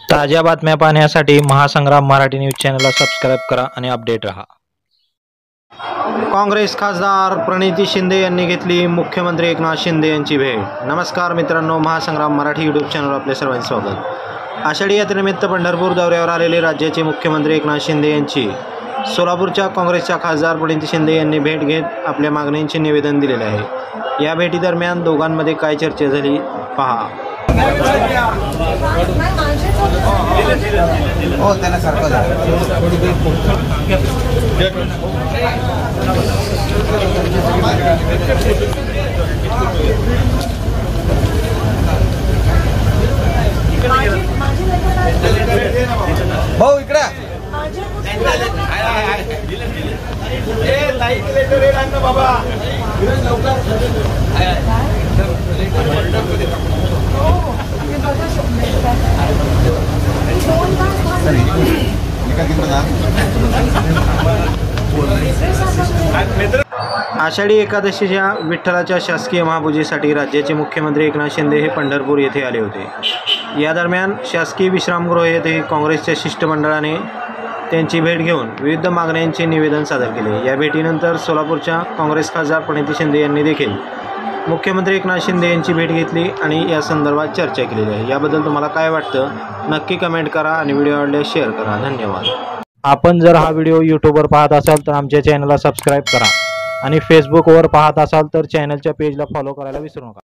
ताज्या बातम्या पाहण्यासाठी महासंग्राम मराठी न्यूज चॅनलला सबस्क्राईब करा आणि अपडेट रहा। काँग्रेस खासदार प्रणिती शिंदे यांनी घेतली मुख्यमंत्री एकनाथ शिंदे यांची भेट। नमस्कार मित्रांनो, महासंग्राम मराठी यूट्यूब चॅनलवर आपले सर्वांचे स्वागत। आषाढी यात्रेनिमित्त पंढरपूर दौऱ्यावर आलेले राज्याचे मुख्यमंत्री एकनाथ शिंदे यांची सोलापूरच्या काँग्रेसच्या खासदार प्रणिती शिंदे यांनी भेट घेत आपल्या मागण्यांचे निवेदन दिलेले आहे। या भेटीदरम्यान दोघांमध्ये काय चर्चा झाली पहा। हो त्याला सारखं भाऊ इकडे बाबा आषाढी एकादशीच्या विठ्ठलाच्या शासकीय महापूजेसाठी राज्याचे मुख्यमंत्री एकनाथ शिंदे हे पंढरपूर येथे आले होते। या दरम्यान शासकीय विश्रामगृह येथे काँग्रेसच्या शिष्टमंडळाने त्यांची भेट घेऊन विविध मागण्यांचे निवेदन सादर केले। या भेटीनंतर सोलापूरच्या काँग्रेस खासदार प्रणिती शिंदे यांनी देखील मुख्यमंत्री एकनाथ शिंदे यांची भेट घेतली आणि या संदर्भात चर्चा केलेली आहे। याबद्दल तुम्हाला काय वाटतं नक्की कमेंट करा आणि व्हिडिओ आवडल्यास शेअर करा। धन्यवाद। आपण जर हा व्हिडिओ यूट्यूबवर पाहत असाल तर आमच्या चॅनलला सबस्क्राईब करा आणि फेसबुकवर पाहत असाल तर चॅनलच्या पेजला फॉलो करायला विसरू नका।